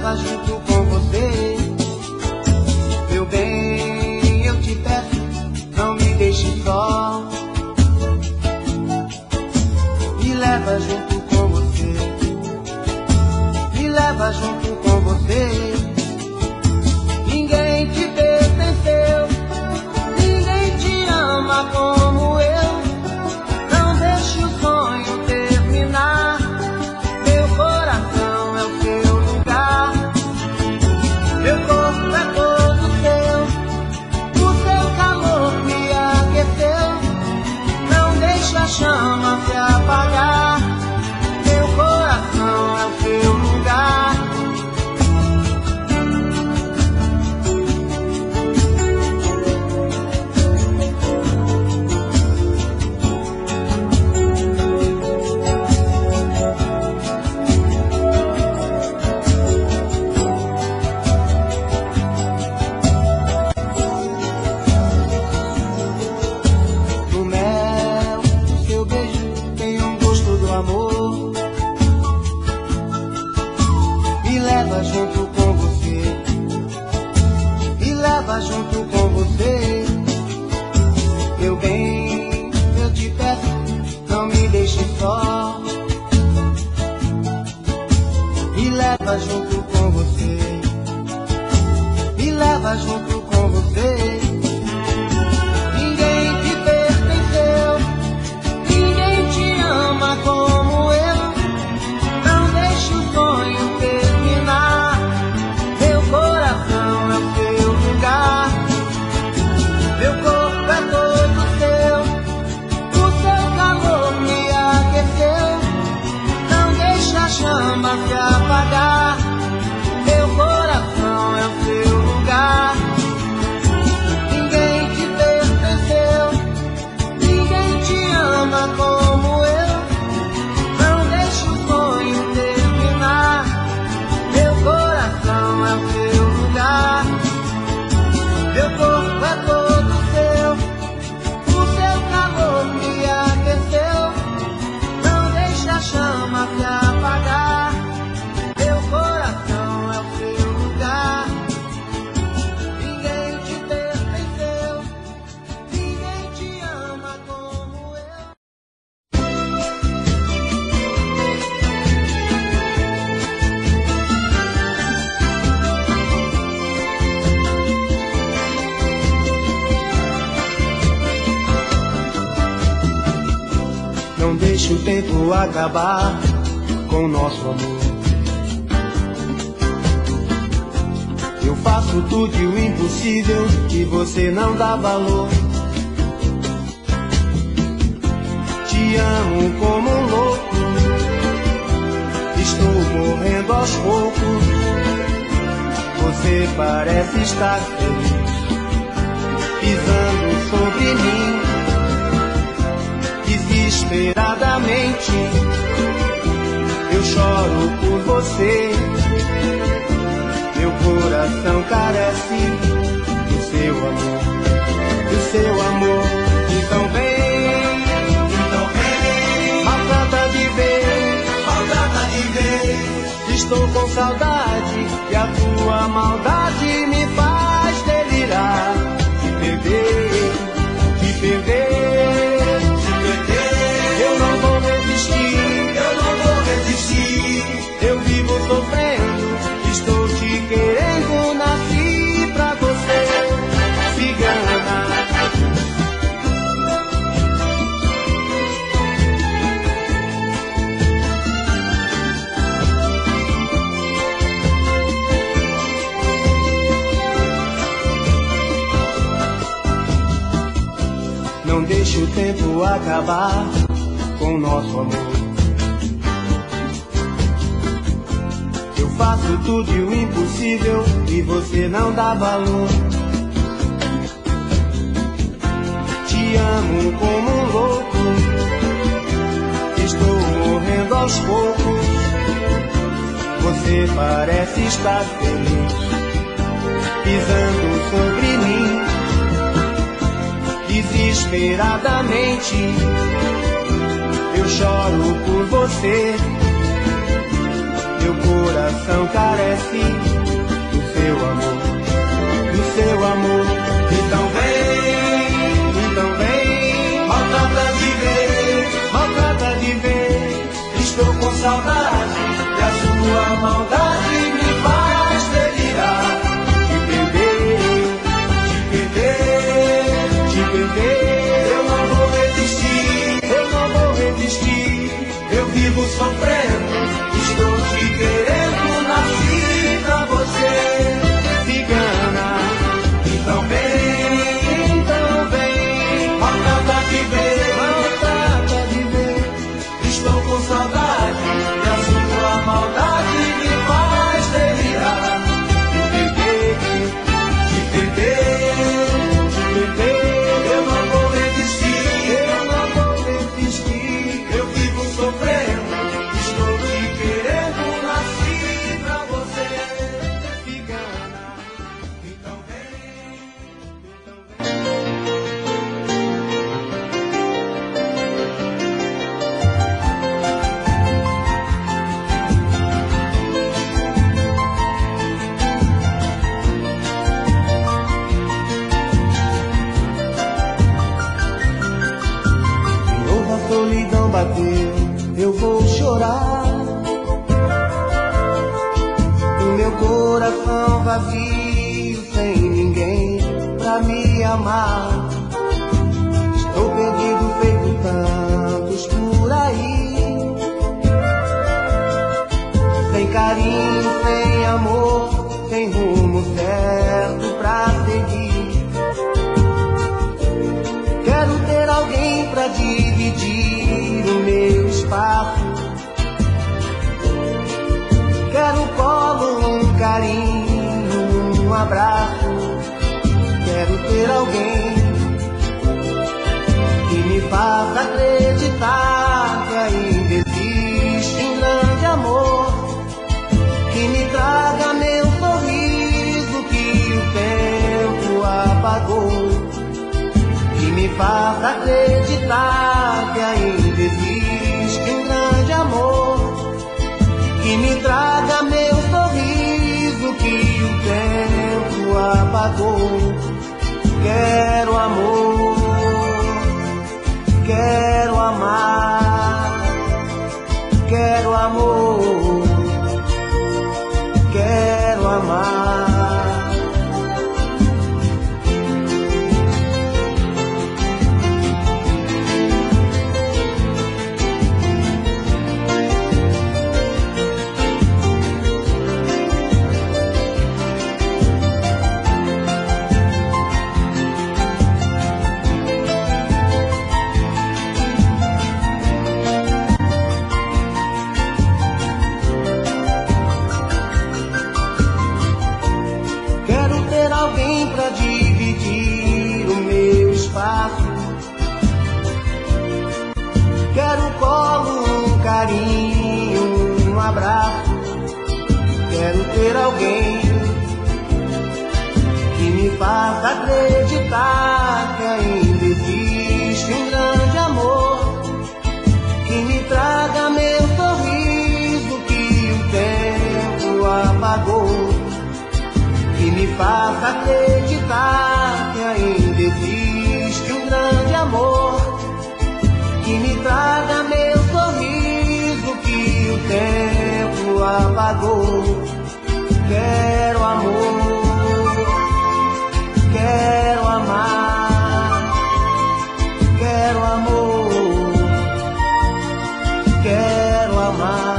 leva junto com você. Meu bem, eu te peço, não me deixe só. Me leva junto com você. Me leva junto com você. Ninguém te pertenceu, ninguém te ama como eu. Não deixe o sonho terminar. Meu coração é o seu lugar. Meu corpo é todo seu. O seu calor me aqueceu. Não deixe a chama se apagar. Meu coração é o seu lugar. Junto com você, me leva junto com você. Meu bem, eu te peço, não me deixe só. Me leva junto com você, me leva junto com você. Ninguém te pertenceu, ninguém te ama como eu. Não deixe o sonho terminar. Meu coração é o seu lugar. Meu corpo é todo seu. O seu calor me aqueceu. Não deixe a chama se apagar. Meu coração é o seu lugar. Ninguém te pertenceu, ninguém te ama como eu. Não deixe o sonho terminar. Meu coração é o seu lugar. Meu corpo é todo seu. O seu calor me aqueceu. Não deixe a chama se apagar. Meu coração é o seu lugar. Ninguém te pertenceu, ninguém te ama como eu. Não deixe o tempo acabar com o nosso amor. Eu faço tudo e o impossível que você não dá valor. Te amo como um louco, estou morrendo aos poucos. Você parece estar feliz, pisando sobre mim. Desesperadamente eu choro por você. Meu coração carece do seu amor, do seu amor. Então vem, maltrata de vez. Estou com saudade e a tua maldade me faz delirar. Te perder, te perder. Eu não vou resistir, eu vivo sofrendo, estou te querendo, nasci pra você, cigana. Não deixe o tempo acabar com o nosso amor. Eu faço tudo e o impossível e você não dá valor. Te amo como um louco, estou morrendo aos poucos. Você parece estar feliz, pisando sobre mim. Desesperadamente eu choro por você. Meu coração carece esqueci do seu amor, do seu amor. Então vem, maltrata de ver. Estou com saudade e a sua maldade me faz delirar. Te perder, eu não vou resistir, eu vivo sofrendo, estou te querendo, nasci pra você, cigana. Então vem, maltrata de ver, estou com saudade e a sua maldade me faz delirar. Te perder, eu não vou resistir, eu vivo sofrendo, estou te querendo, nasci pra você, cigana. Então vem. De novo a solidão bateu, eu vou chorar. O meu coração vazio, sem ninguém pra me amar. Estou perdido feito tantos por aí, sem carinho, sem amor, sem rumo certo pra seguir. Quero ter alguém pra dividir o meu espaço. Quero colo, um carinho, um abraço. Quero ter alguém que me faça acreditar que ainda existe um grande amor, que me traga meu sorriso que o tempo apagou, que me faça acreditar que ainda existe um grande amor, que me traga meu sorriso que o tempo apagou. Quero amor, quero amar, quero amor, quero amar. Quero ter alguém pra dividir o meu espaço. Quero colo, um carinho, um abraço. Quero ter alguém que me faça acreditar que ainda existe um grande amor, que me traga meu sorriso que o tempo apagou, que me faça acreditar que ainda existe um grande amor, que me traga meu sorriso que o tempo apagou. Quero amor, quero amar, quero amor, quero amar.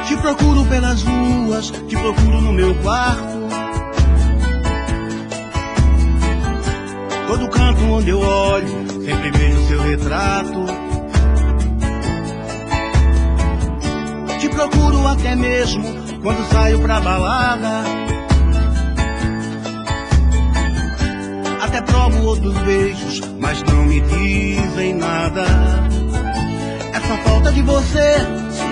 Te procuro pelas ruas, te procuro no meu quarto. Todo canto onde eu olho, sempre vejo seu retrato. Te procuro até mesmo quando saio pra balada. Até provo outros beijos, mas não me diz de você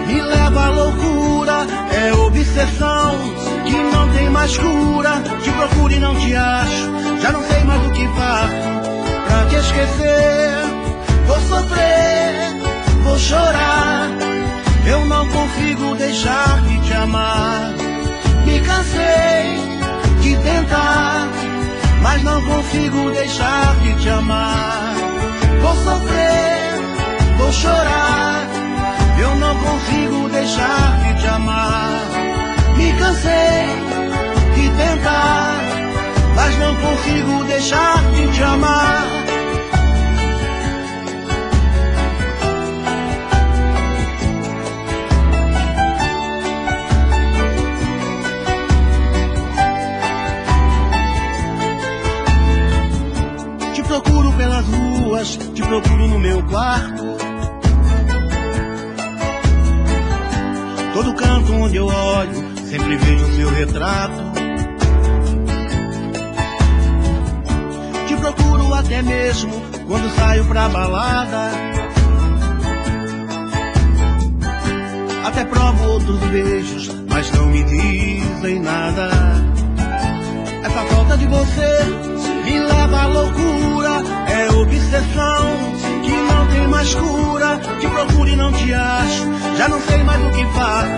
me leva à loucura. É obsessão que não tem mais cura. Te procuro e não te acho, já não sei mais o que faço pra te esquecer. Vou sofrer, vou chorar, eu não consigo deixar de te amar. Me cansei de tentar, mas não consigo deixar de te amar. Vou sofrer, vou chorar, eu não consigo deixar de te amar. Me cansei de tentar, mas não consigo deixar de te amar. Te procuro pelas ruas, te procuro no meu quarto. Todo canto onde eu olho, sempre vejo o seu retrato. Te procuro até mesmo quando saio pra balada. Até provo outros beijos, mas não me dizem nada. Essa falta de você me leva à loucura. É obsessão que não tem mais cura. Te procuro e não te acho, já não sei mais o que faço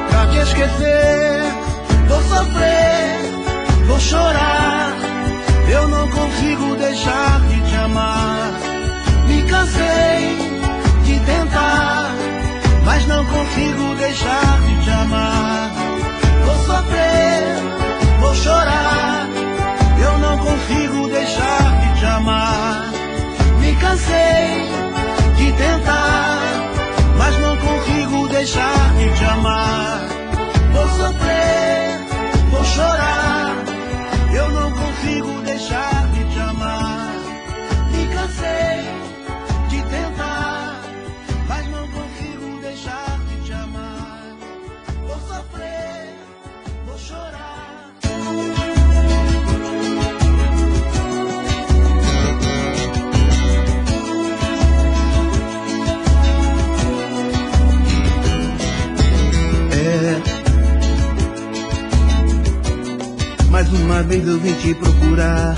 pra te esquecer. Vou sofrer, vou chorar, eu não consigo deixar de te amar. Me cansei de tentar, mas não consigo deixar de te amar. Vou sofrer, vou chorar, eu não consigo deixar de te amar. Me cansei de tentar, mas não consigo deixar de te amar. Vou sofrer, vou chorar, eu não consigo deixar de te amar. Me cansei de tentar, mas não consigo deixar de te amar. Vou sofrer, vou chorar. Mais uma vez eu vim te procurar.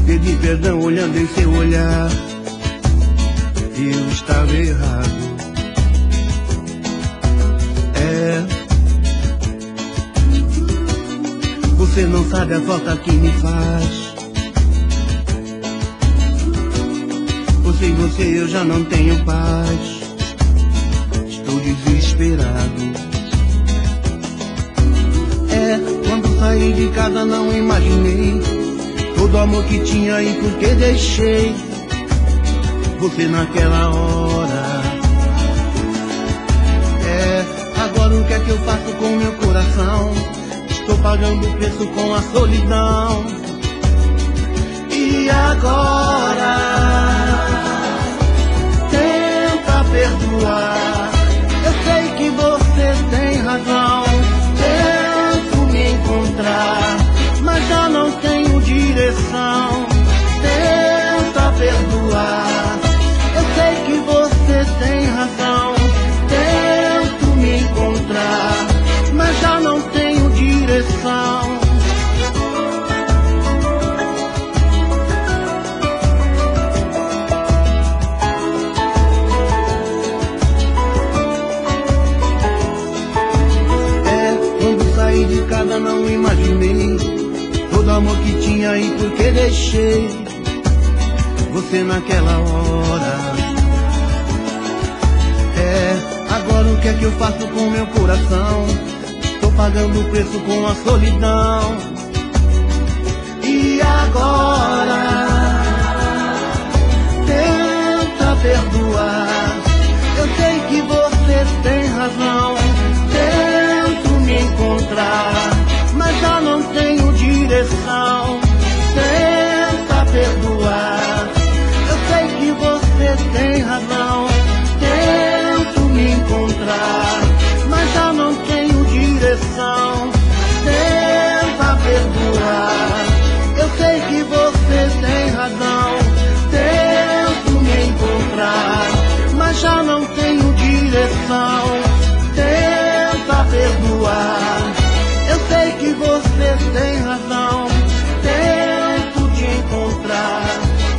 Pedi perdão olhando em seu olhar. Eu estava errado. Você não sabe a falta que me faz. Sem você eu já não tenho paz. Estou desesperado. Quando saí de casa não imaginei todo o amor que tinha e por que deixei você naquela hora. Agora o que é que eu faço com meu coração? Estou pagando o preço com a solidão. E agora tenta perdoar. Eu sei que você tem razão. Tento me encontrar, mas já não tenho direção. Tenta perdoar. Eu sei que você tem razão. Tento me encontrar, mas já não tenho direção. Quando saí de casa não imaginei todo o amor que tinha e por que deixei você naquela hora. Agora o que é que eu faço com meu coração? Estou pagando o preço com a solidão. E agora tenta perdoar. Eu sei que você tem razão. Tento me encontrar, mas já não tenho direção. Tenta perdoar. Eu sei que você tem razão. Tento me encontrar, mas já não tenho direção. Tenta perdoar. Eu sei que você tem razão. Tento me encontrar. direção. Tenta perdoar. Eu sei que você tem razão. Tento te encontrar,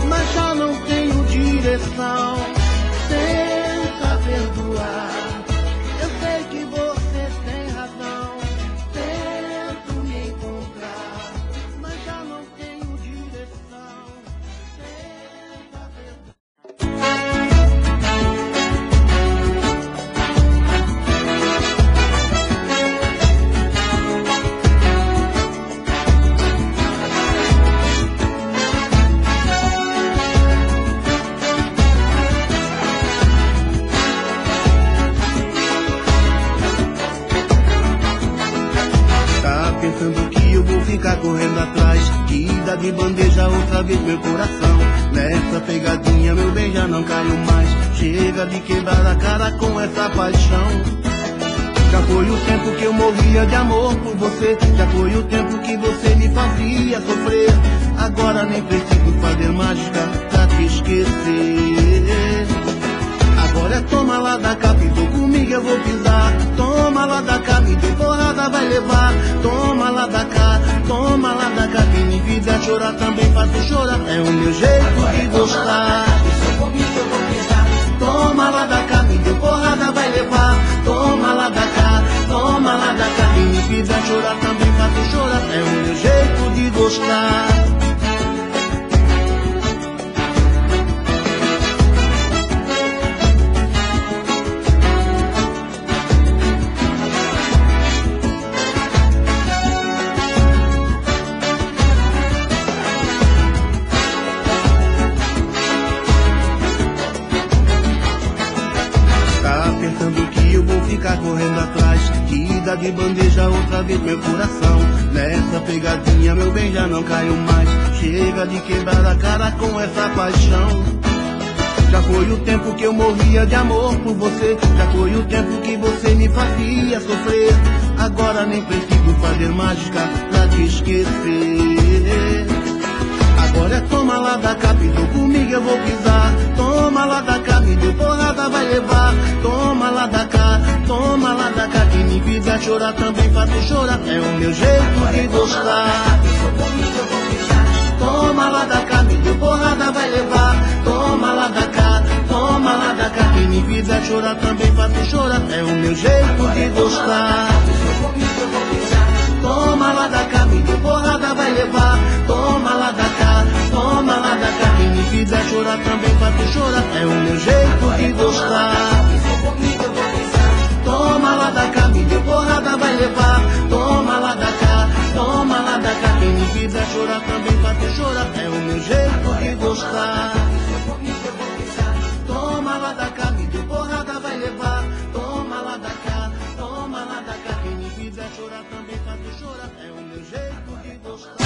mas já não tenho direção. Tenta perdoar. Eu sei que você tem razão. Tento me encontrar, mas já não tenho direção. Tenta perdoar. Pensando que eu vou ficar correndo atrás, que dá de bandeja outra vez meu coração. Nessa pegadinha meu bem já não caiu mais. Chega de quebrar a cara com essa paixão. Já foi o tempo que eu morria de amor por você. Já foi o tempo que você me fazia sofrer. Agora nem preciso fazer mágica pra te esquecer. Agora é toma lá da cá, pintou comigo eu vou pisar. Toma lá da cá, me deu porrada, vai levar. Toma lá da cá, quem me fizer chorar também faço chorar. É o meu jeito de gostar. Comigo eu vou pisar. Toma lá da cá, me deu porrada, vai levar. Toma lá da cá, quem me fizer chorar também faço chorar. É o meu jeito de gostar. Pensando que eu vou ficar correndo atrás, que dá de bandeja outra vez meu coração. Nessa pegadinha meu bem já não caiu mais. Chega de quebrar a cara com essa paixão. Já foi o tempo que eu morria de amor por você. Já foi o tempo que você me fazia sofrer. Agora nem preciso fazer mágica pra te esquecer. Agora é toma lá da cá, pisou comigo eu vou pisar. Toma lá da cá, me deu porrada, vai levar. Toma lá da cá, quem me fizer chorar também faço chorar. É o meu jeito de gostar. Toma lá da cá, me deu porrada, vai levar. Toma lá da cá, quem me fizer chorar também faço chorar. É o meu jeito de gostar. Toma lá da cá, me deu porrada, vai levar. Toma lá da cá, quem me fizer chorar também faço chorar. É o meu jeito de gostar. Toma lá da cá, me deu porrada, vai levar. Toma lá da cá, quem me fizer chorar também faço chorar. É o meu jeito de gostar. Toma lá da cá, me deu porrada, vai levar. Toma lá da cá, quem me fizer chorar também faço chorar. É o meu jeito de gostar.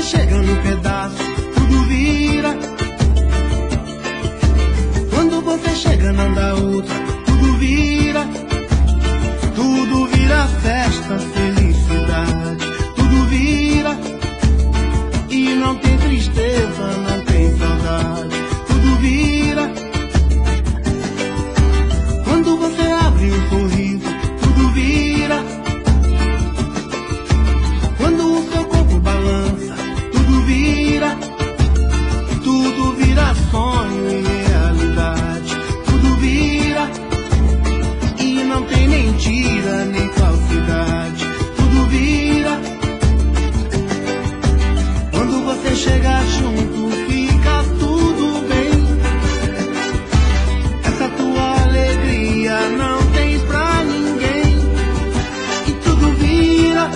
Chega no pedaço, tudo vira. Quando você chega não dá outra, tudo vira. Tudo vira festa, felicidade. Tudo vira. E não tem tristeza, não tem saudade. Tudo vira. Quando você abre um sorriso, tudo vira. Quando o seu corpo balança, tudo vira sonho e realidade. Tudo vira. E não tem mentira nem falsidade. Tudo vira. Quando você chega junto, fica tudo bem. Essa tua alegria não tem pra ninguém. E tudo vira.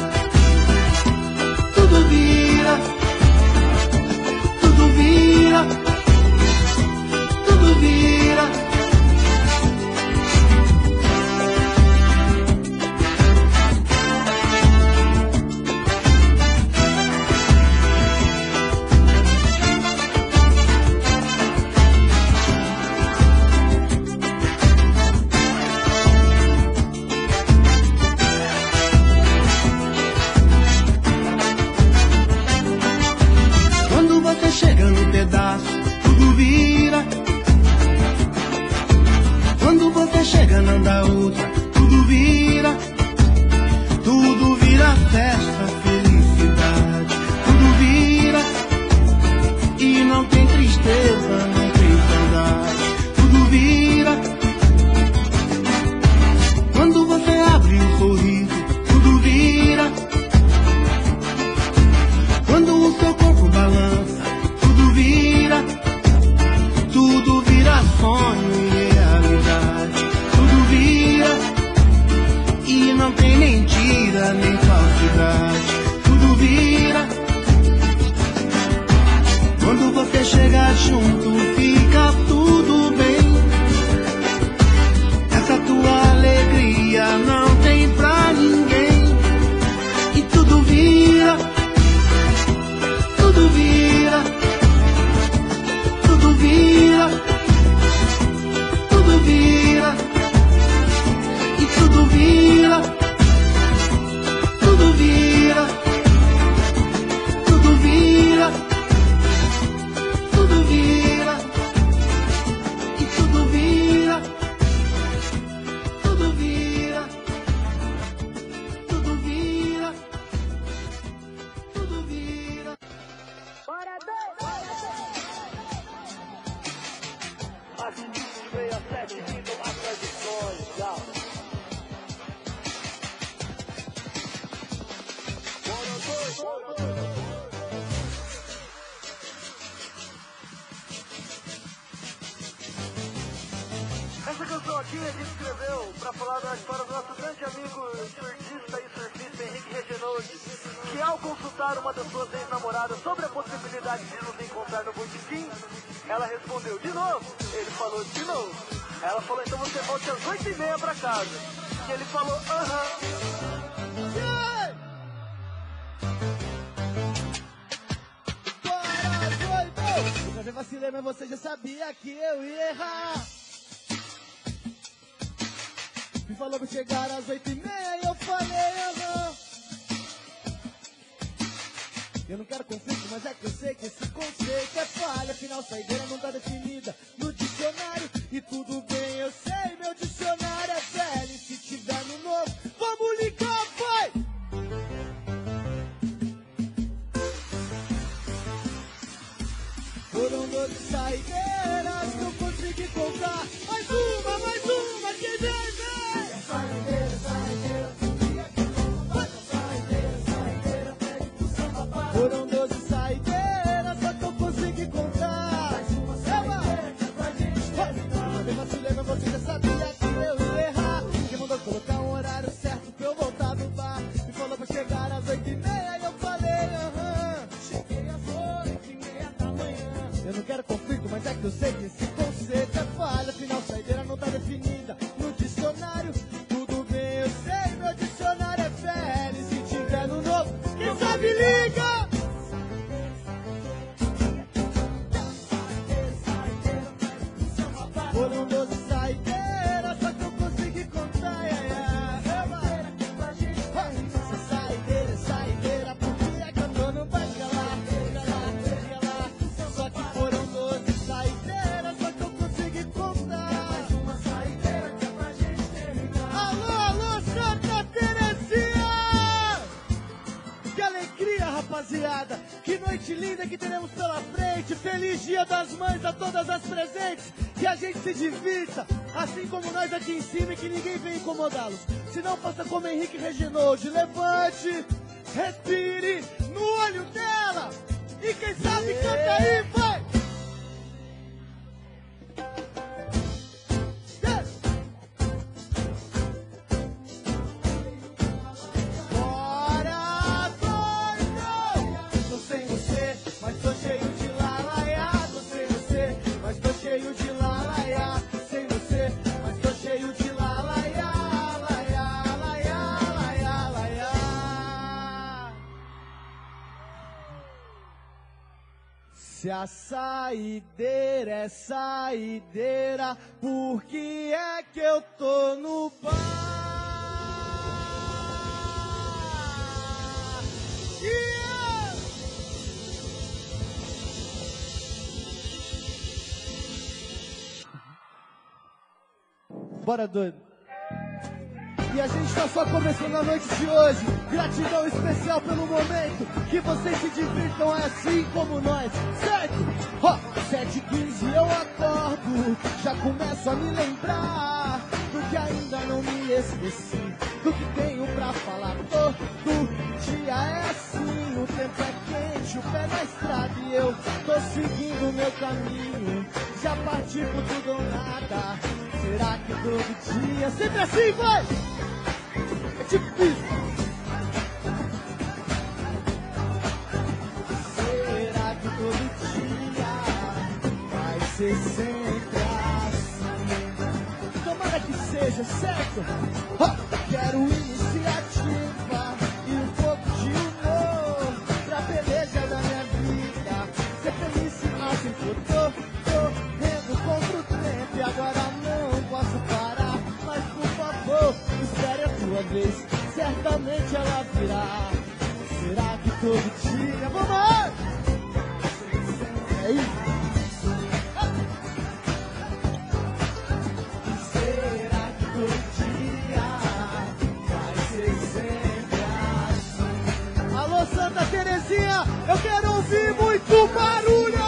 Tudo vira. Tudo vira, tudo vira. tudo vira festa, felicidade. Tudo vira e não tem tristeza, não tem saudade. Tudo vira quando você abre um sorriso. Tudo vira quando o seu corpo balança. Tudo vira sonho e realidade. Tudo vira e não tem mentira nem falsidade. Tudo vira quando você chega junto, fica tudo bem. Essa tua alegria não tem pra ninguém. E tudo vira, tudo vira, tudo vira, tudo vira, e tudo vira, tudo vira, tudo vira, tudo vira, e tudo vira, tudo vira, tudo vira, tudo vira. Bora, dois! Às 5h67, vindo as tradições, tchau. Bora, dois! Essa canção aqui a gente escreveu pra falar da história do nosso grande amigo surfista e surfista Henrique Regenoldi, que ao consultar uma das suas ex-namoradas sobre a possibilidade de nos encontrar no botequim, ela respondeu de novo, ele falou de novo. Ela falou, então você volte às 8h30 pra casa. E ele falou, aham. Eu vacilei, mas você já sabia que eu ia errar. Me falou pra chegar às 8h30 e eu falei, aham. Eu não quero conflito, mas é que eu sei que esse conceito é falha. Afinal, saideira não tá definida no dicionário. E tudo bem, eu sei, meu dicionário é velho. E se tiver no novo, vamos ligar, vai! Foram 12 saideiras que eu consegui contar. Mais uma, quem vem, vem! Saideira, saideira. Foram 12 saideiras, só que eu consegui contar. Mais uma saideira que é pra gente terminar. Eu vacilei, mas você já sabia que eu ia errar. Quem mandou colocar um horário certo pra eu voltar no bar? Me falou pra chegar às 8h30 e eu falei, aham. Cheguei às 8h30 da manhã. Eu não quero conflito, mas é que eu sei que esse conceito é falha. Afinal, saideira não tá definida no dicionário. Tudo bem, eu sei, meu dicionário é velho. E se tiver no novo, quem sabe liga! Foram 12 saideiras, só que eu consegui contar, Essa saideira é saideira, porque é que eu tô no baile lá. Só que foram 12 saideiras, só que eu consegui contar. Mais uma saideira que é pra gente terminar. Alô, Santa Terezinha! Que alegria, rapaziada! Que noite linda que teremos pela frente! Feliz Dia das Mães a todas as presentes! Que a gente se divirta, assim como nós aqui em cima, e que ninguém venha incomodá-los. Se não, faça como Henrique Regenoldi. Levante, respire no olho dela. E quem sabe canta aí, vai! Bora, doido! Tô sem você, mas tô cheio de lalaiá. Tô sem você, mas tô cheio de lalaiá. Sem você, mas tô cheio de lalaiá. Laiá, laiá, laiá, laiá. Se a saideira é saideira, por que é que eu tô no bar? Yeah! Bora, doido. E a gente tá só começando a noite de hoje. Gratidão especial pelo momento. Que vocês se divirtam assim como nós, certo? Ó, 7h15 eu acordo. Já começo a me lembrar do que ainda não me esqueci, do que tenho pra falar. Todo dia é assim, o tempo é quente, o pé na estrada e eu tô seguindo o meu caminho. Já parti por tudo ou nada. Será que todo dia, sempre assim, vai! É tipo isso. Será que todo dia vai ser sempre assim? Tomara que seja, certo? Quero iniciativa e um pouco de humor pra beleza da minha vida. Ser feliz assim que eu tô correndo contra o tempo e agora não posso parar. Mas por favor, espere a tua vez, certamente ela virá. Será que todo dia... Vamos lá! É isso. Será que todo dia vai ser sempre assim? Alô, Santa Terezinha, eu quero ouvir muito barulho!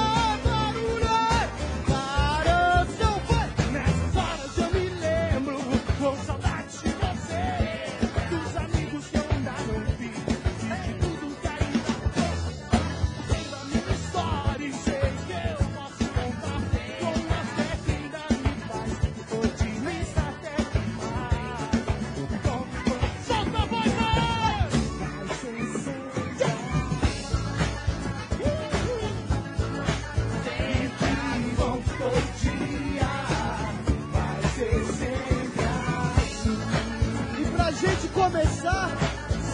Começar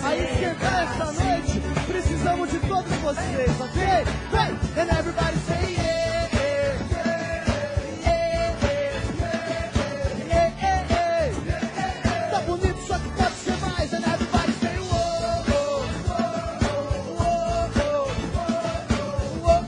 a esquentar esta noite, precisamos de todos vocês, ok? Vem! And everybody say yeah, yeah, yeah, yeah. Tá bonito, só que pode ser mais. And everybody say whoa, whoa, whoa, whoa, whoa, whoa.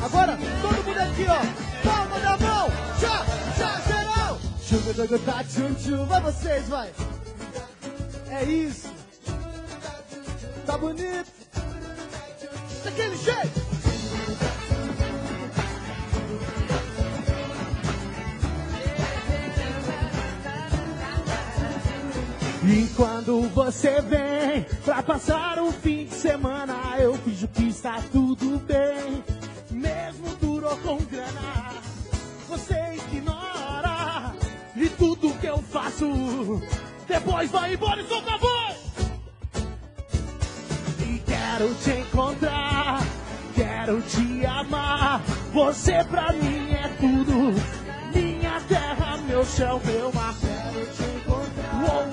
Agora, todo mundo aqui, ó, palma da mão, já, geral. Tá, tchum, vai vocês, vai. É isso. Tá bonito. Daquele jeito. E quando você vem pra passar um fim de semana, eu finjo que está tudo bem. Mesmo duro ou com grana, você ignora. E tudo que eu faço, depois vai embora e solta a voz. E quero te encontrar, quero te amar. Você pra mim é tudo, minha terra, meu céu, meu mar. Quero te encontrar.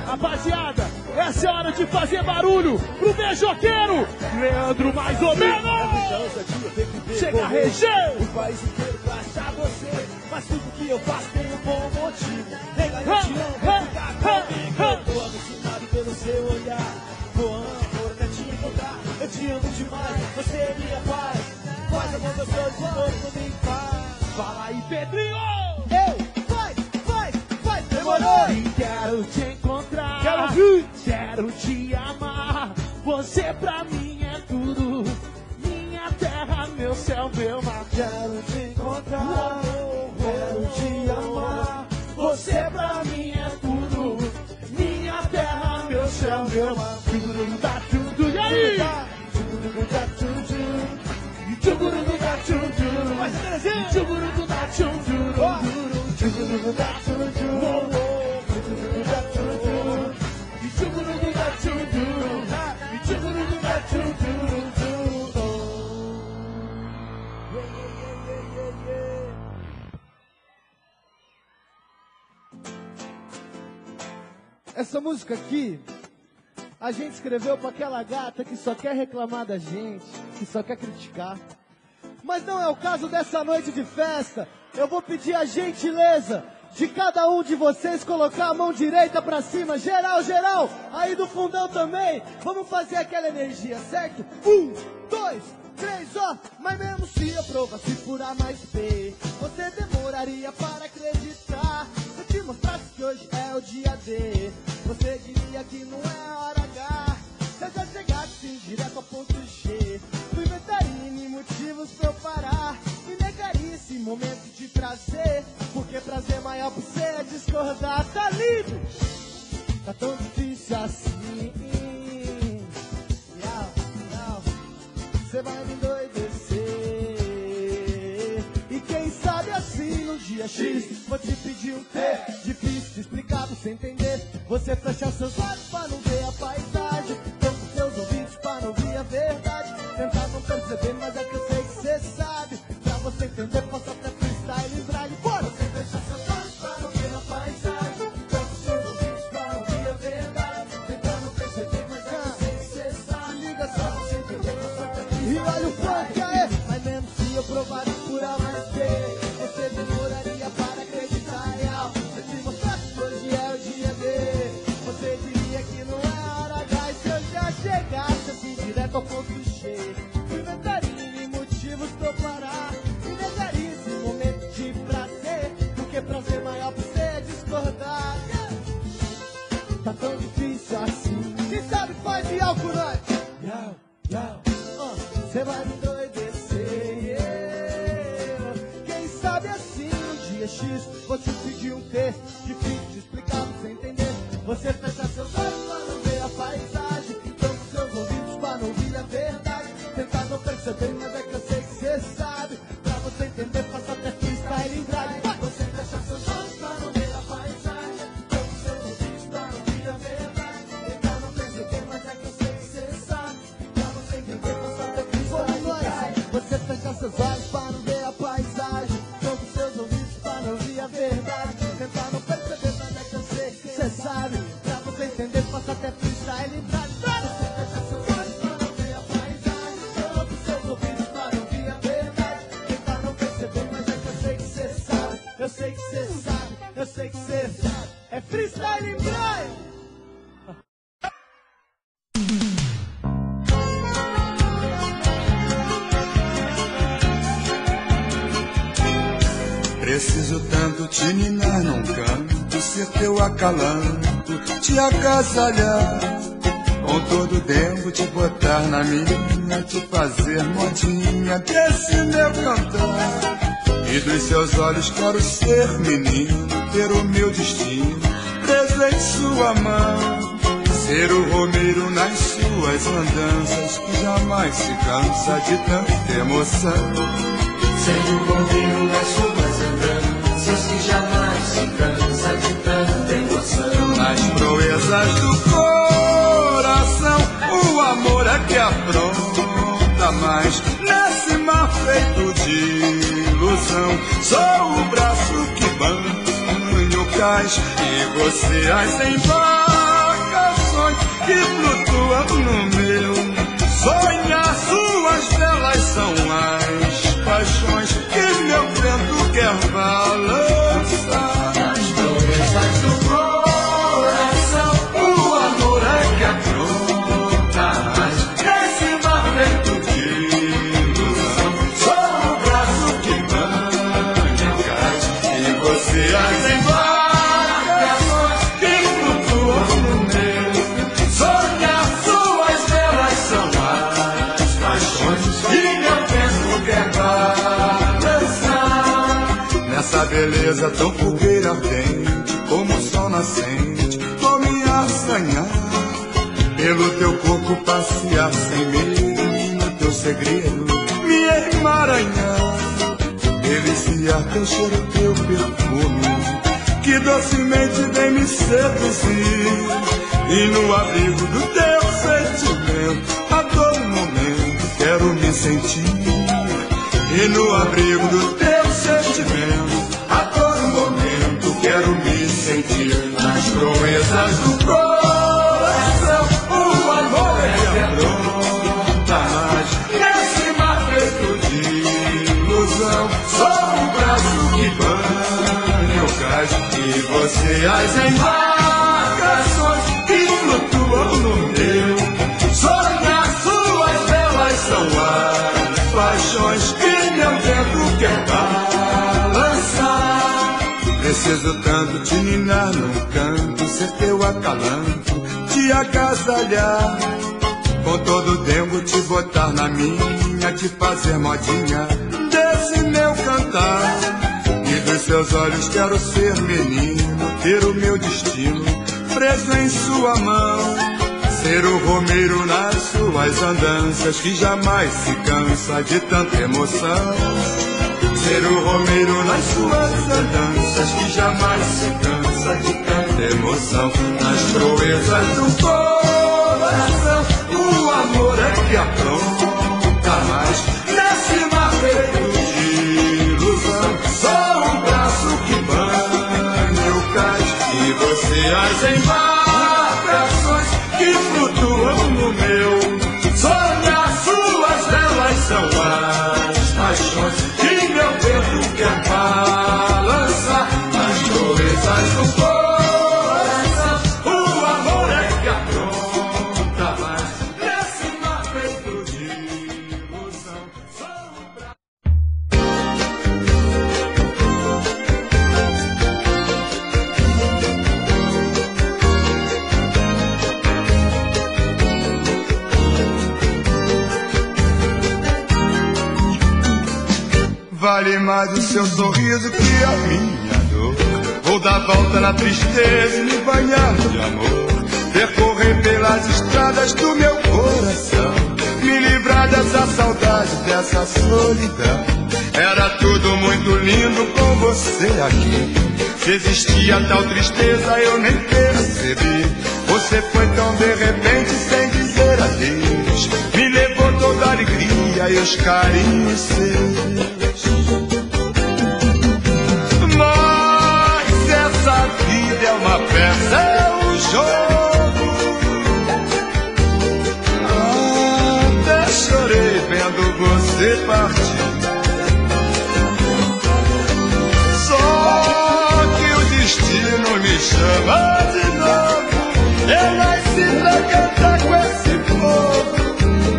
Rapaziada, essa é hora de fazer barulho pro beijoqueiro Leandro, mais ou menos. Chega, recheio. O país inteiro pra achar você, mas tudo que eu faço tem um bom motivo. Nega, eu te amo, vem ficar comigo. Eu tô alucinado pelo seu olhar. Tô amor até te encontrar. Eu te amo demais, você é minha paz. Faz amor gostoso de novo comigo, faz. Fala aí, Pedrinho. Vai, demorou. E quero te encontrar, quero te amar. Você pra mim é tudo, minha terra, meu céu, meu mar. Quero te encontrar, quero te amar. Você pra mim é tudo, minha terra, meu céu, meu mar. E aí? Essa música aqui, a gente escreveu pra aquela gata que só quer reclamar da gente, que só quer criticar. Mas não é o caso dessa noite de festa. Eu vou pedir a gentileza de cada um de vocês colocar a mão direita pra cima, geral, geral, aí do fundão também, vamos fazer aquela energia, certo? 1, 2, 3, ó, mas mesmo se eu provasse por A mais B, você demoraria para acreditar. Se eu te mostrasse que hoje é o dia D, você diria que não é a hora H. Se eu já chegasse direto ao ponto G, não inventaria nem motivos pra eu parar, e negaria esse momento de prazer, porque prazer maior pra você é discordar. Tá lindo? Tá tão difícil assim. Você vai me endoidecer. E quem sabe assim no dia X vou te pedir um T. Difícil de explicar pra você entender. Você fecha seus olhos pra não ver a paisagem, tampa seus ouvidos pra não ouvir a verdade. Tentar não perceber, mas é que eu sei que você sabe. Pra você entender, posso até freestyle e braille. Bora! Você fecha seus olhos pra não ver a paisagem, tampa seus ouvidos pra não ouvir a verdade. Tentar não perceber, mas é que eu sei que você sabe. Liga só pra você entender. E olha o funk aí, mas mesmo se eu provasse por A mais B, você demoraria para acreditar real. Se eu te mostrasse que hoje é o dia D, você diria que não é a hora H. E se eu já chegasse assim direto ao ponto G, não inventaria nem motivos pra eu parar, e negaria esse momento de prazer, porque prazer maior pra você é discordar. Tá tão difícil assim. Quem sabe faz de álcool, nós. Você vai me endoidecer, yeah. Quem sabe assim no dia X vou te pedir um T. Difícil de explicar pra você entender. Você fecha seus olhos pra não ver a paisagem, tampa seus ouvidos pra não ouvir a verdade. Tentar não perceber, mas é que eu sei que você sabe. Pra você entender, faça até freestyle em drive. Você fecha seus olhos pra não ver a paisagem, tampa seus ouvidos pra não ouvir a verdade. Tentar não perceber, mas é que eu sei que você sabe. Pra você entender, faça até freestyle em drive. Você fecha seus olhos pra não ver a paisagem, tampa seus ouvidos pra não ouvir a verdade. Tentar não perceber, mas é que eu sei que você sabe. Pra você entender, faça até freestyle em drive. Você fecha seus olhos pra não ver a paisagem, tampa seus ouvidos pra não ouvir a verdade. Tentar não perceber, mas é que eu sei que você sabe. Eu sei que você sabe, eu sei que você sabe. É freestyle em drive. Preciso tanto te ninar num canto, ser teu acalanto, te agasalhar. Com todo tempo te botar na minha, te fazer modinha desse meu cantar. E dos seus olhos quero ser menino, ter o meu destino preso em sua mão. Ser o romeiro nas suas andanças, que jamais se cansa de tanta emoção. Ser o romeiro nas suas andanças, que jamais se cansa de tanta emoção. Nas proezas do coração, o amor é que apronta mais. Nesse mar feito de ilusão, sou o braço que banha o cais, e você as embarcações que flutuam no meu sonhar. Suas velas são as paixões que meu vento quer balançar. Nas proezas do coração, o amor é que apronta mais. Nesse mar feito de ilusão, sou o braço que banha o cais, e você as embarcações que flutuam no meu sonhar. Suas velas são as paixões que meu vento quer balançar. Nessa beleza tão fogueira ardente, como o sol nascente, vou me assanhar, pelo teu corpo passear sem medo, no teu segredo me emaranhar, deliciar teu cheiro, teu perfume, que docemente vem me seduzir, e no abrigo do teu sentimento, a todo momento quero me sentir. E no abrigo do teu sentimento, a todo momento quero me sentir. Nas proezas do coração, o amor é que apronta mais. Nesse mar feito de ilusão, sou o braço que banha o cais, você as embarcações que flutuam no meu sonhar. Suas velas são as paixões que meu vento quer balançar. Preciso tanto te ninar num canto, ser teu acalanto, te agasalhar, com todo dengo te botar na minha, te fazer modinha desse meu cantar. E dos seus olhos quero ser menino, ter o meu destino preso em sua mão, ser o romeiro nas suas andanças que jamais se cansa de tanta emoção. Ser o romeiro nas suas andanças que jamais se cansa de tanta emoção. Nas proezas do coração o amor é que apronta mais. Nesse mar feito de ilusão só um braço que banha o cais. E você as embarcações que flutuam no meu sonhar. Suas velas são as paixões que meu vento quer balançar. Nas proezas do coração o amor é que apronta mais. Nesse mar feito de ilusão só um braço. Vale mais o seu sorriso que a minha dor. Vou dar volta na tristeza e me banhar de amor, percorrer pelas estradas do meu coração, me livrar dessa saudade, dessa solidão. Era tudo muito lindo com você aqui. Se existia tal tristeza eu nem percebi. Você foi tão de repente sem dizer adeus, me levou toda a alegria e os carinhos seus. Mas essa vida é uma peça, é um jogo. Até chorei vendo você partir. Só que o destino me chama de novo. Eu nasci pra cantar com esse povo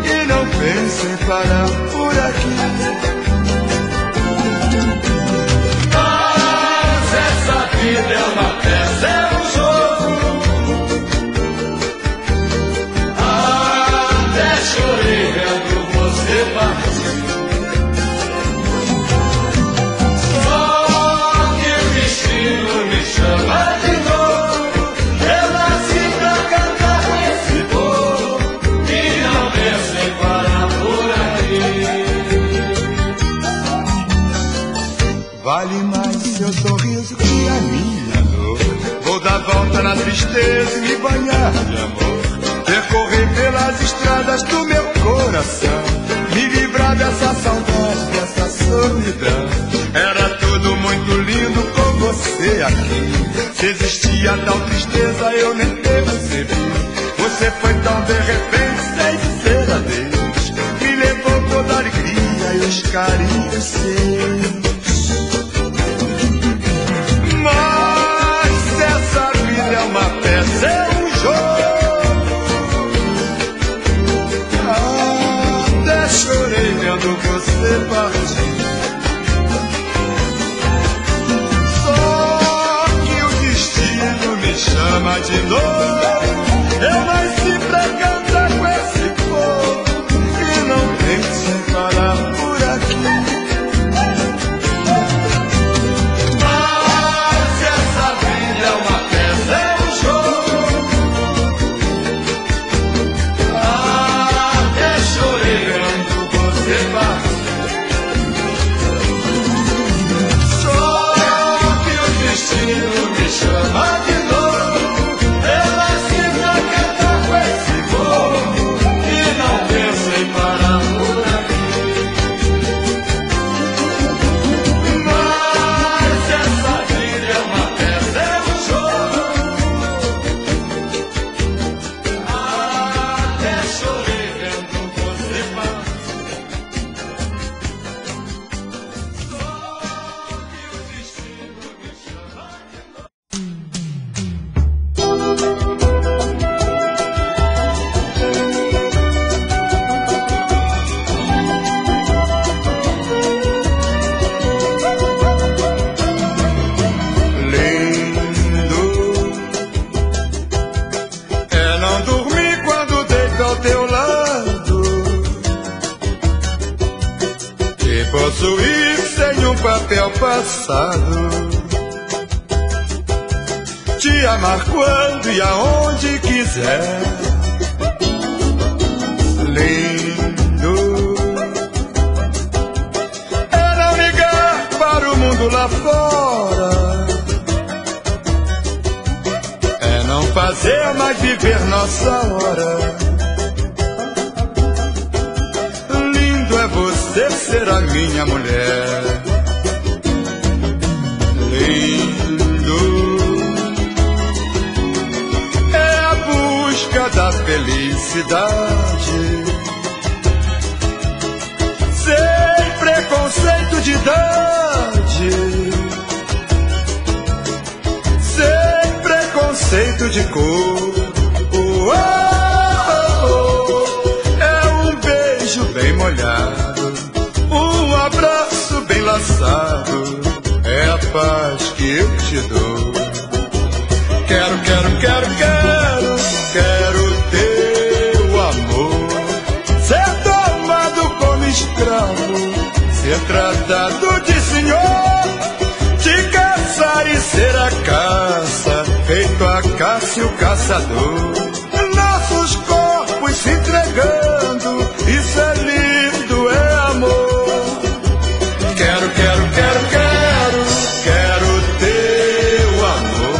e não penso em parar por aqui. A vida é uma peça, é um jogo. Até chorei vendo você partir. Só que o destino me chama de novo. Eu nasci pra cantar com esse povo e não penso em parar por aqui. Vale mais seu sorriso que a minha dor. Vou dar volta na tristeza e me banhar de amor, percorrer pelas estradas do meu coração, me livrar dessa saudade, dessa solidão. Era tudo muito lindo com você aqui. Se existia tal tristeza eu nem percebi. Você foi tão de repente sem dizer adeus, me levou toda a alegria e os carinhos seus. Mas essa vida é uma peça, é um jogo. Até chorei vendo você partir. Só que o destino me chama de novo. Eu nasci pra cantar com esse povo e não penso em parar por aqui. Chama de novo, eu nasci engraçado te amar quando e aonde quiser. Lindo é não ligar para o mundo lá fora, é não fazer mais viver nossa hora. Lindo é você ser a minha mulher. Lindo é a busca da felicidade, sem preconceito de idade, sem preconceito de cor. Oh, oh, oh. É um beijo bem molhado, um abraço bem laçado, é a paz que eu te dou. Quero, quero, quero, quero, quero teu amor, ser tomado como escravo, ser tratado de senhor, te caçar e ser a caça, feito a caça e o caçador. Nossos corpos se entregando, isso é lindo, é amor. Quero, quero, quero, quero, quero teu amor,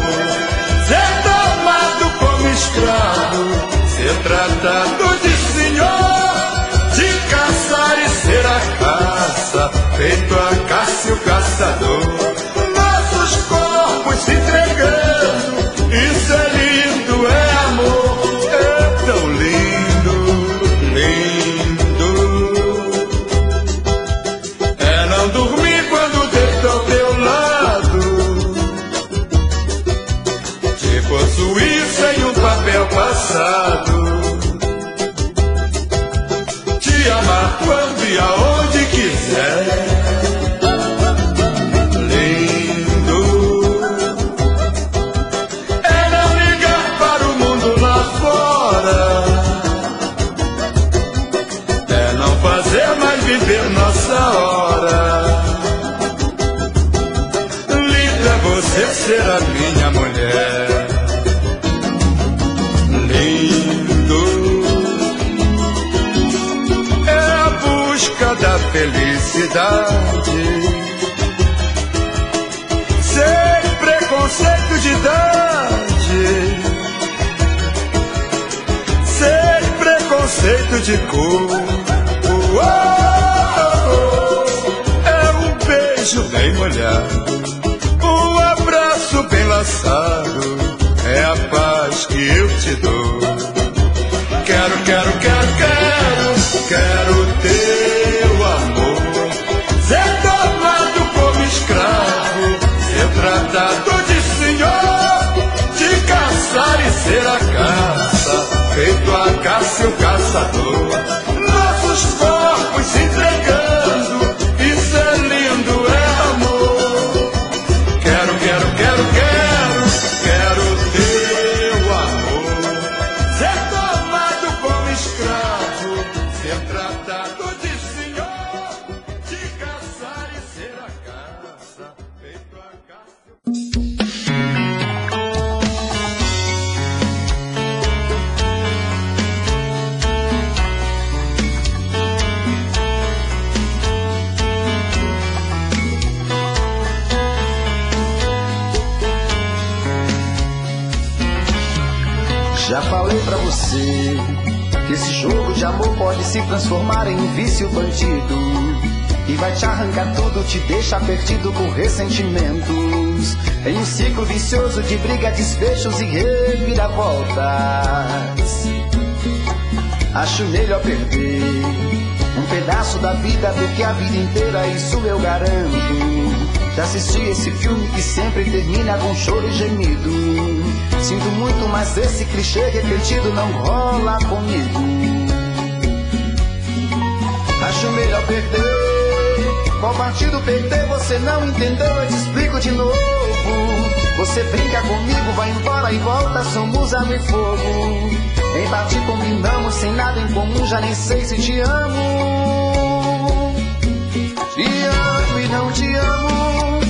ser tomado como escravo, ser tratado de senhor, de caçar e ser a caça, feito a caça e o caçador. Nossos corpos se entregando, isso é lindo, é amor, é tão lindo, lindo. É não dormir quando deito ao teu lado, te possuir sem um papel passado, te amar quando e aonde quiser. Lindo é não ligar para o mundo lá fora, é não fazer mais viver nossa hora. Lindo é você ser a minha mulher. Lindo é a busca da felicidade, sem preconceito de idade, sem preconceito de cor. Oh, oh, oh. É um beijo bem molhado, um abraço bem laçado, é a paz que eu te dou. Quero, quero, quero, quero, quero teu amor, ser tomado como escravo, ser tratado de senhor, de caçar e ser a caça, feito a caça e o caçador. Nossos corpos se entregando, isso é lindo, é amor. Quero, quero, quero, quero, quero teu amor, ser tomado como escravo, ser tratado de senhor, de caçar e ser a caça, feito a caça. Já falei pra você que esse jogo de amor pode se transformar em um vício bandido, e vai te arrancar tudo, te deixar perdido por ressentimentos, em um ciclo vicioso de briga, desfechos e reviravoltas. Acho melhor perder um pedaço da vida do que a vida inteira, isso eu garanto. Já assisti esse filme que sempre termina com choro e gemido. Sinto muito, mas esse clichê repetido não rola comigo. Acho melhor perder. Qual partido perder você não entendeu? Eu te explico de novo. Você brinca comigo, vai embora e volta, somos água e fogo. Em parte combinamos, sem nada em comum, já nem sei se te amo. Te amo e não te amo.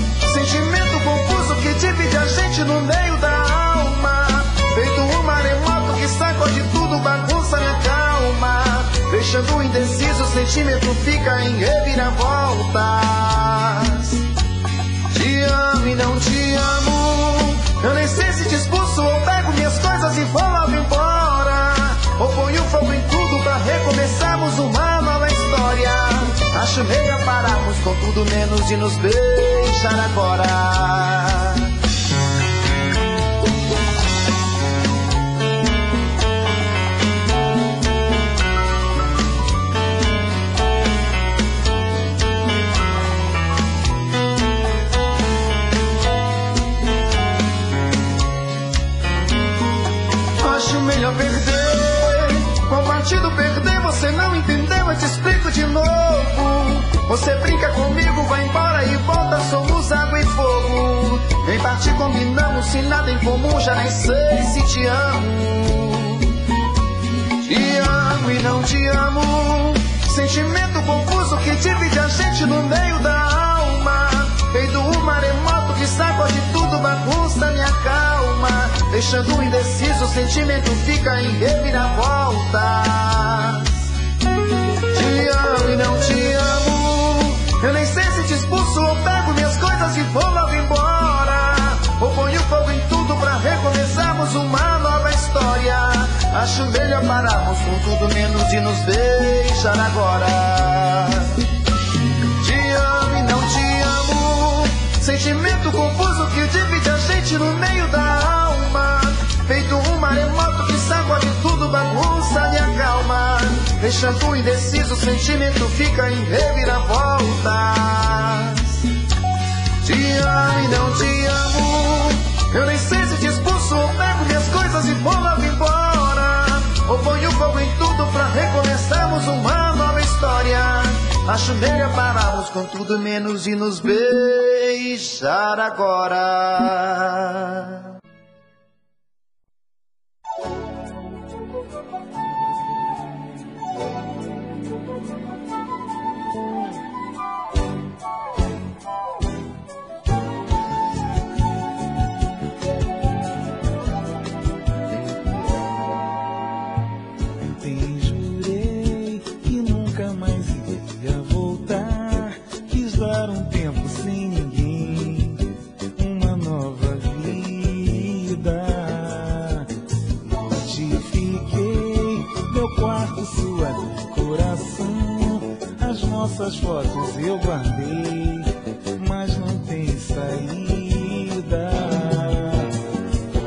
gente no meio da alma. Feito um maremoto que sacode tudo, bagunça minha calma. Deixando indeciso, o sentimento fica em reviravoltas. Te amo e não te amo. Eu nem sei se te expulso ou pego minhas coisas e vou logo embora. Ou ponho fogo em tudo pra recomeçarmos uma nova história. Acho melhor pararmos com tudo menos de nos beijar agora. Acho melhor perder. Qual partido perder? Você não entendeu, eu te explico de novo. Você brinca comigo, vai embora e volta, somos água e fogo. Em parte combinamos, se nada em comum, já nem sei se te amo. Te amo e não te amo. Sentimento confuso que divide a gente no meio da alma. Feito um maremoto que sacode tudo, bagunça minha calma. Deixando indeciso, o sentimento fica em reviravoltas. Te amo e não te amo. Eu nem sei se te expulso ou pego minhas coisas e vou logo embora. Ou ponho fogo em tudo pra recomeçarmos uma nova história. Acho melhor pararmos com tudo menos de nos beijar agora. Te amo e não te amo. Sentimento confuso que divide a gente no meio da alma. Feito um maremoto que sacode tudo, bagunça minha calma. Deixando indeciso, o sentimento fica em reviravoltas. Te amo e não te amo. Eu nem sei se te expulso ou pego minhas coisas e vou logo embora. Ou ponho fogo em tudo pra recomeçarmos uma nova história. Acho melhor pararmos com tudo menos de nos beijar agora. Nossas fotos eu guardei, mas não tem saída.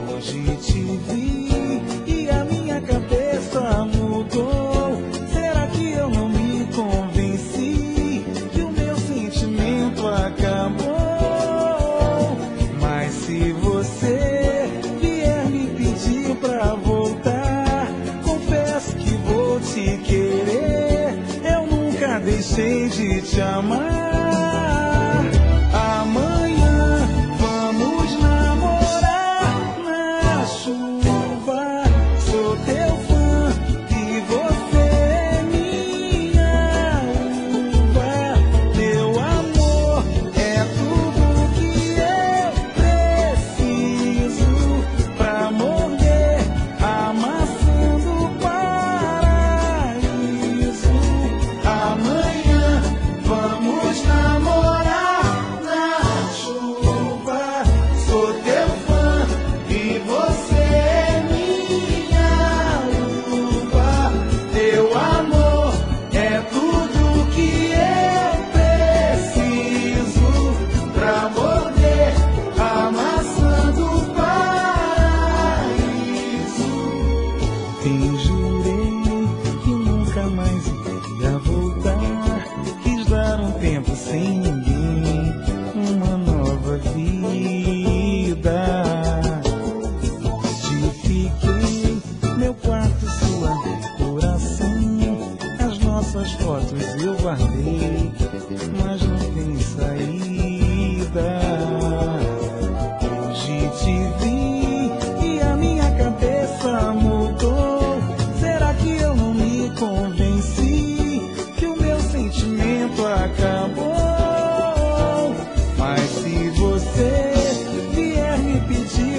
Hoje te vi e a minha cabeça mudou. Será que eu não me convenci que o meu sentimento acabou? Mas se você vier me pedir pra voltar, confesso que vou te querer. Deixei de te amar. Amanhã vamos namorar na chuva. Sou teu fã e você é minha uva. Teu amor é tudo que eu preciso pra morrer amassando o paraíso. Amanhã vamos namorar.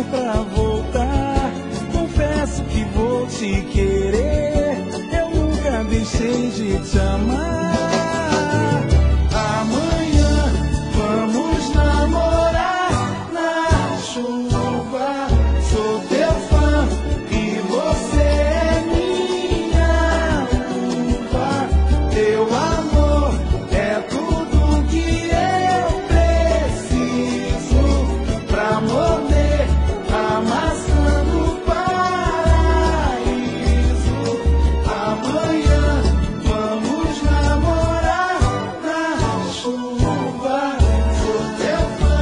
pedir pra voltar. Confesso que vou te querer, eu nunca deixei de te amar. Amanhã vamos namorar na chuva. Sou teu fã e você é minha uva. Teu amor é tudo que eu preciso pra morder a maçã do paraíso. Amanhã vamos namorar na chuva. Sou teu fã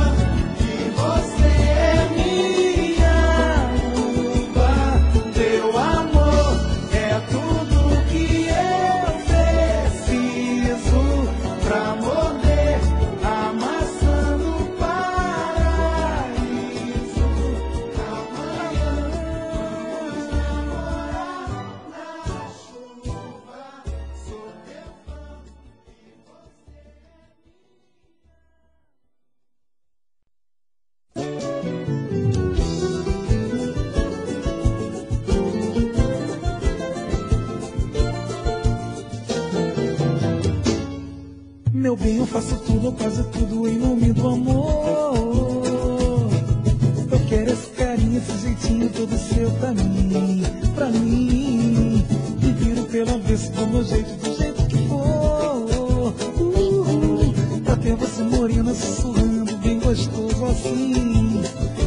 e você é minha uva. Teu amor é tudo que eu preciso pra morder a maçã do paraíso. Amanhã vamos namorar na chuva. Sou teu fã e você é Meu bem, eu faço tudo, ou quase tudo em nome do amor. Eu quero esse carinho, esse jeitinho todo seu pra mim, pra mim. Me viro pela vez do meu jeito, do jeito que for. Até você morena, sussurrando, bem gostoso assim.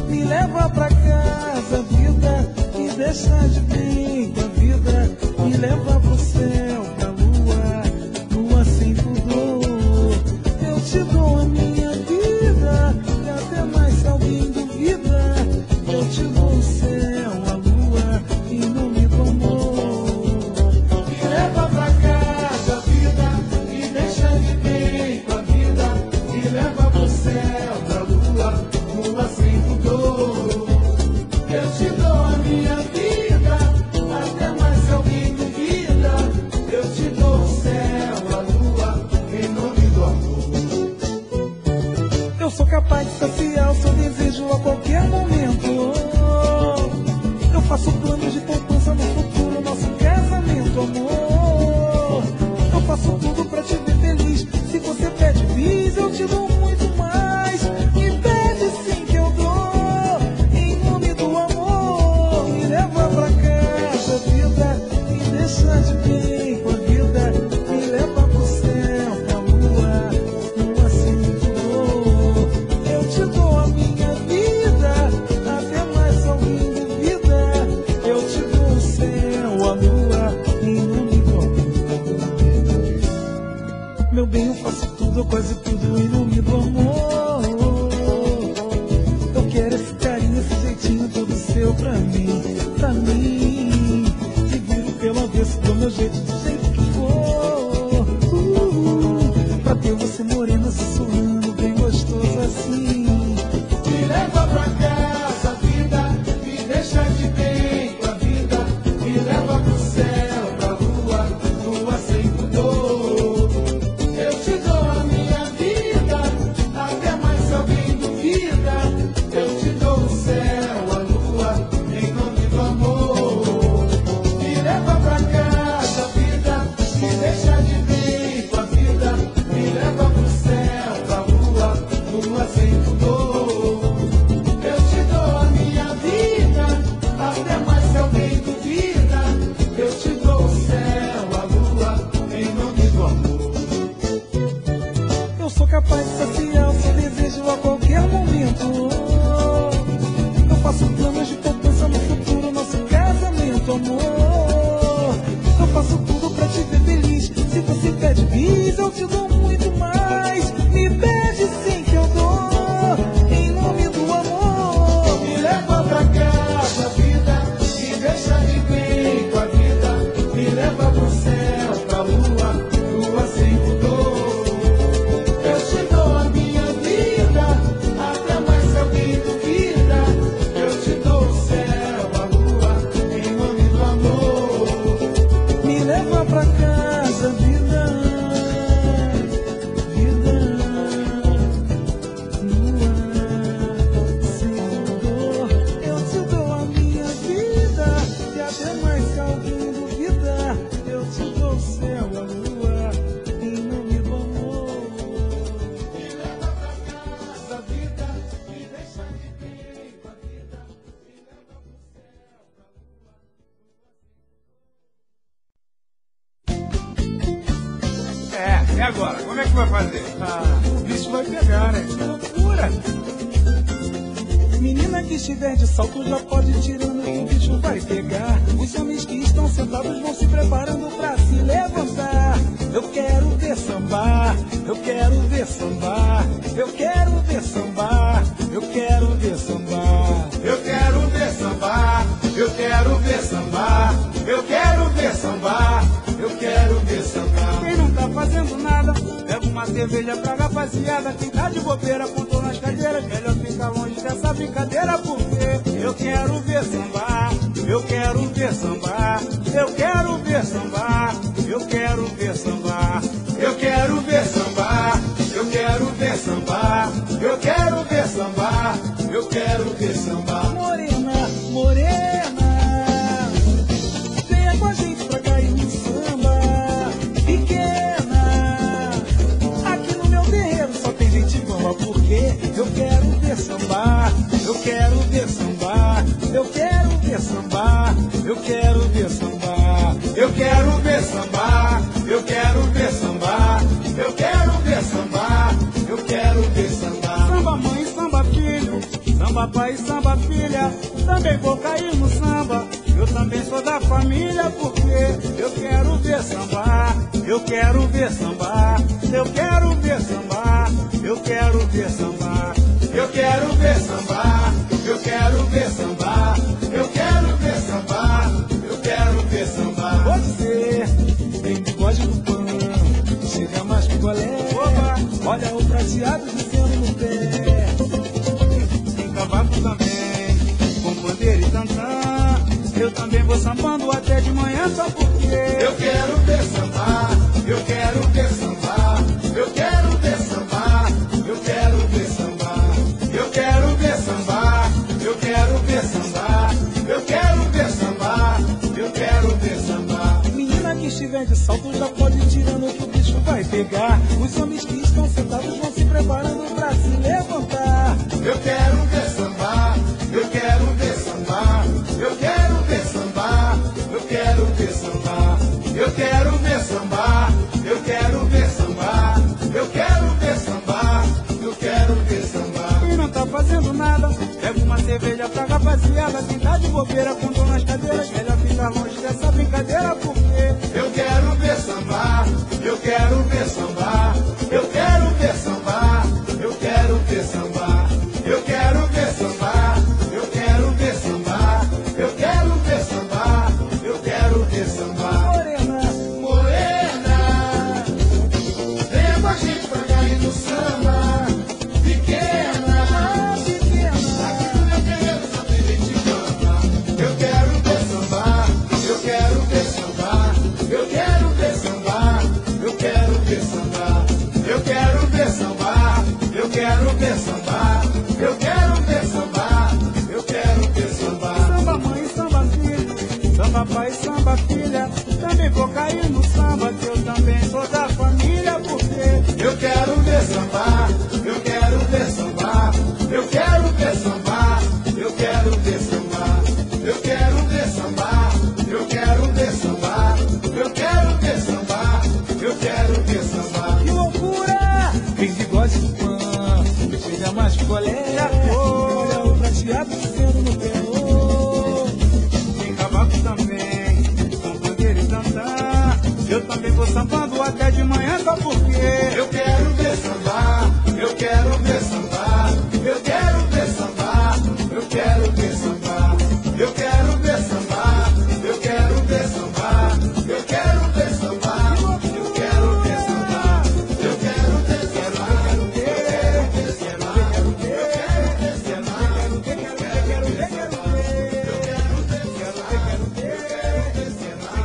Me leva pra casa, vida, me deixa de bem com a vida. Me leva pro céu, pra lua, lua sem pudor. Eu te dou a minha vida, e até mais se alguém duvida. Eu te dou o céu, a lua, em nome do amor. Me leva pra casa, vida, me deixa de bem com a vida. Me leva pro céu, pra lua, lua sem pudor. Eu te dou a minha vida, até mais se alguém duvida. agora? Como é que vai fazer? O bicho vai pegar, né? Que loucura! Menina que estiver de salto já pode ir tirando que o bicho vai pegar. Os homens que estão sentados vão se preparando pra se levantar. Eu quero ver sambar, eu quero ver sambar, eu quero ver sambar, eu quero ver sambar. Eu quero ver sambar, eu quero ver sambar, eu quero ver sambar, eu quero ver sambar. Quem não tá fazendo nada, pega uma cerveja pra rapaziada. Quem tá de bobeira, apontou nas cadeiras, melhor ficar longe dessa brincadeira, porque eu quero ver sambar, eu quero ver sambar, eu quero ver sambar, eu quero ver sambar. Eu quero ver sambar, eu quero ver sambar, eu quero ver sambar, eu quero ver sambar. Morena, morena, venha com a gente pra cair no samba. Pequena, aqui no meu terreiro só tem gente boa, porque eu quero ver sambar, eu quero ver sambar, eu quero ver sambar, eu quero ver sambar. Eu quero ver sambar, eu quero ver sambar, eu quero ver sambar, eu quero ver sambar. Samba mãe, samba filho, samba pai, samba filha, também vou cair no samba. Eu também sou da família, porque eu quero ver sambar, eu quero ver sambar, eu quero ver sambar, eu quero ver sambar. Eu quero ver sambar, eu quero ver sambar, eu quero ver sambar, eu quero ver sambar. Você tem bigode no pano, chega mais que golé. Oba, olha o prateado descendo no pé. Tem cavaco também, com pandeiro e tantã. Eu também vou sambando até de manhã, só porque eu quero ver sambar, eu quero ver sambar, eu quero ver sambar, eu quero ver sambar. Eu quero ver sambar, eu quero ver sambar, eu quero ver sambar, eu quero ver sambar. Menina que estiver de salto já pode ir tirando que o bicho vai pegar. Os homens que estão sentados vão se preparando pra se levantar. Eu quero ver sambar, eu quero ver sambar, eu quero ver sambar, eu quero ver sambar. Eu quero ver sambar, eu quero ver sambar, eu quero ver sambar, eu quero ver sambar. Quem não tá fazendo nada, pega uma cerveja pra rapaziada. Quem tá de bobeira, contou nas cadeiras, melhor ficar longe dessa brincadeira, porque eu quero ver sambar, eu quero ver sambar, eu quero ver sambar, eu quero ver sambar. Eu quero ver sambar, eu quero ver sambar, eu quero ver sambar, eu quero ver sambar. Morena, morena, venha com a gente pra cair no samba. Pequena, pequena, aqui no meu terreiro só tem gente bamba. Eu quero ver sambar, eu quero ver sambar, eu quero ver sambar, eu quero ver sambar. Eu quero ver sambar, eu quero ver sambar, eu quero ver sambar, eu quero ver sambar. Samba mãe, samba filho, samba pai, samba filha, também vou cair no samba, que eu também sou da família, porque eu quero ver sambar, eu quero ver sambar, eu quero ver sambar, eu quero ver sambar. Eu quero ver sambar, eu quero ver sambar, eu quero ver sambar, eu quero ver sambar. Que loucura! Tem bigode no pão, chega mais que colé. Olha o prateado descendo no pé. Tem cavaco também, com pandeiro e tantã. Eu também vou sambando até de manhã, só porque eu quero ver sambar, eu quero ver sambar, eu quero ver sambar, eu quero ver sambar. Eu quero ver sambar, eu quero ver sambar, eu quero ver sambar, eu quero ver sambar, eu quero ver sambar, eu quero ver sambar, eu quero ver sambar, eu quero ver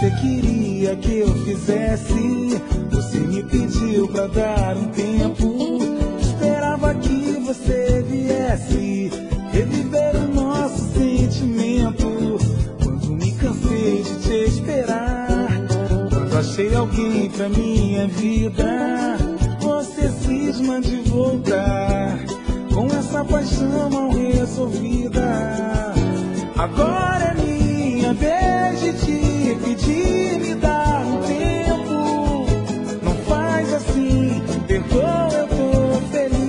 você queria que eu fizesse, você me pediu pra dar um tempo, esperar Esperava que você viesse reviver o nosso sentimento. Quando me cansei de te esperar, quando achei alguém pra minha vida, você cisma de voltar com essa paixão mal resolvida. Agora é minha vez de te pedir, me dá um tempo. Não faz assim, perdoa, eu tô feliz.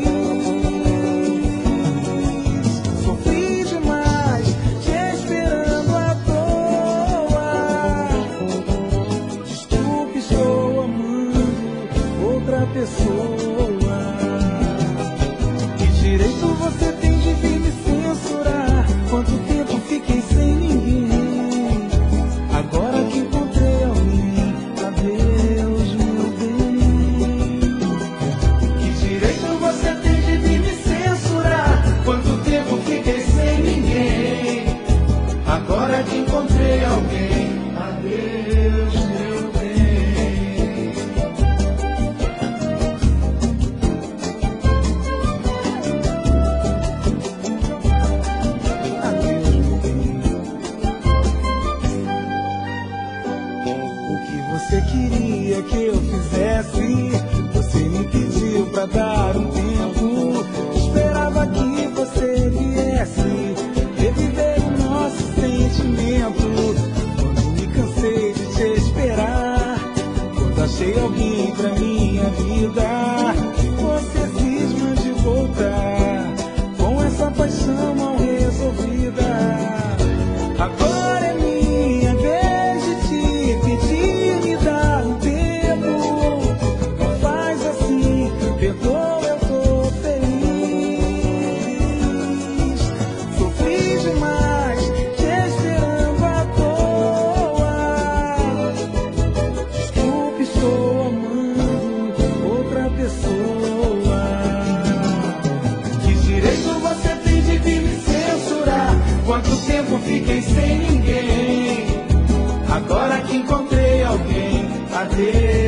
Sofri demais, te esperando à toa. Desculpe, estou amando outra pessoa. Que direito você tem de vir me censurar? Quanto tempo fiquei sem ninguém? Agora que encontrei alguém, adeus, meu bem. Que direito você tem de vir me censurar? Quanto tempo fiquei sem ninguém? Agora que encontrei alguém, adeus, meu bem. Adeus, meu bem. O que você queria que eu fizesse, você me pediu pra dar um tempo. Esperava que você viesse reviver o nosso sentimento. Quando me cansei de te esperar, quando achei alguém pra minha vida, você cisma de voltar com essa paixão mal resolvida. Agora é minha vez de te pedir, me dá um tempo. Não faz assim, perdoa, eu tô feliz. Sofri demais, te esperando à toa. Desculpe, estou amando outra pessoa. Que direito você tem de vir me censurar? Quanto tempo fiquei sem ninguém? Agora que encontrei alguém, adeus.